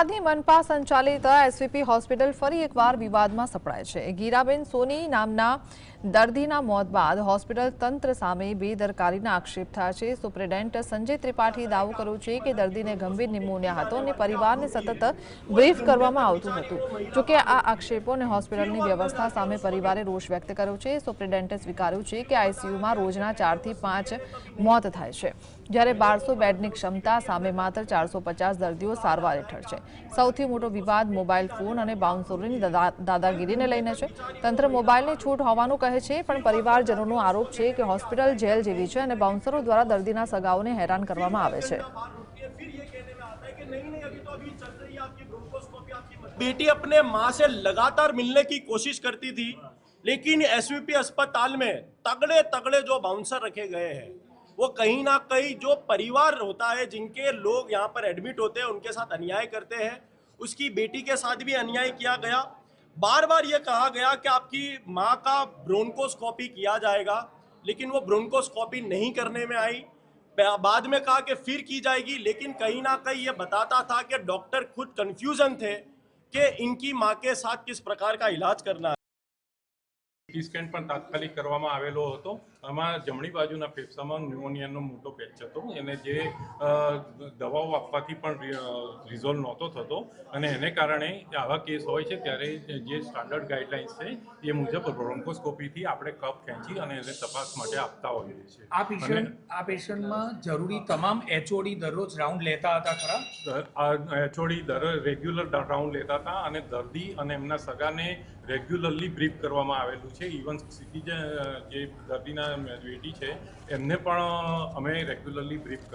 અમદાવાદની મનપા સંચાલિત SVP hospital ફરી એકવાર વિવાદમાં સપડાય છે। ગીરાબેન સોની નામના દર્દીના મોત બાદ હોસ્પિટલ તંત્ર સામે બેદરકારીના આક્ષેપ થયા છે। સુપ્રિન્ટેન્ડન્ટ સંજય ત્રિપાઠીએ દાવો કર્યો છે કે દર્દીને ગંભીર નિમોનિયા હતો અને પરિવારને સતત બ્રીફ કરવામાં આવતું હતું। જોકે આ આક્ષેપો અને હોસ્પિટલની વ્યવસ્થા સામે પરિવારે રોષ વ્યક્ત કર્યો છે। સુપ્રિન્ટેન્ડન્ટે સ્વીકાર્યું છે કે આઈસીયુમાં રોજના 4 થી 5 મોત થાય છે, જ્યારે 1200 બેડની ક્ષમતા સામે માત્ર 450 દર્દીઓ સારવાર હેઠળ છે। સૌથી મોટો વિવાદ મોબાઈલ ફોન અને બાઉન્સરોની દાદાગીરીને લઈને છે। તંત્ર મોબાઈલની છૂટ હોવાનું કહે છે, પણ પરિવારજનોનો આરોપ છે કે હોસ્પિટલ જેલ જેવી છે અને બાઉન્સરો દ્વારા દર્દીના સગાઓને હેરાન કરવામાં આવે છે। बेटी अपने मां से लगातार मिलने की कोशिश करती थी, लेकिन एसवीपी अस्पताल में तगड़े तगड़े जो बाउंसर रखे गए हैं, वो कहीं ना कहीं जो परिवार होता है, जिनके लोग यहाँ पर एडमिट होते हैं, उनके साथ अन्याय करते हैं। उसकी बेटी के साथ भी अन्याय किया गया। बार बार ये कहा गया कि आपकी माँ का ब्रोंकोस्कोपी किया जाएगा, लेकिन वो ब्रोंकोस्कोपी नहीं करने में आई। बाद में कहा कि फिर की जाएगी, लेकिन कहीं ना कहीं ये बताता था कि डॉक्टर खुद कंफ्यूजन थे कि इनकी मां के साथ किस प्रकार का इलाज करना है। સીટી સ્કેન પણ તાત્કાલિક કરવામાં આવેલો હતો। આમાં જમણી બાજુના ફેફસામાં ન્યુમોનિયાનો મોટો પેચ હતો, એને જે દવાઓ આપવાથી પણ રિઝોલ્વ નહોતો થતો, અને એને કારણે આવા કેસ હોય છે ત્યારે જે સ્ટાન્ડર્ડ ગાઈડલાઇન્સ છે એ મુજબ બ્રોન્કોસ્કોપીથી આપણે કફ ખેંચી અને એને તપાસ માટે આપતા હોઈએ છીએ। આ પેશન્ટમાં જરૂરી તમામ એચઓડી દરરોજ રાઉન્ડ લેતા હતા ખરા? એચઓડી રેગ્યુલર રાઉન્ડ લેતા હતા અને દર્દી અને એમના સગાને રેગ્યુલરલી બ્રીફ કરવામાં આવેલું છે। ઇવન સિટીઝન જે દર્દીના બેટી છે એમને પણ અમે રેગ્યુલરલી બ્રીફ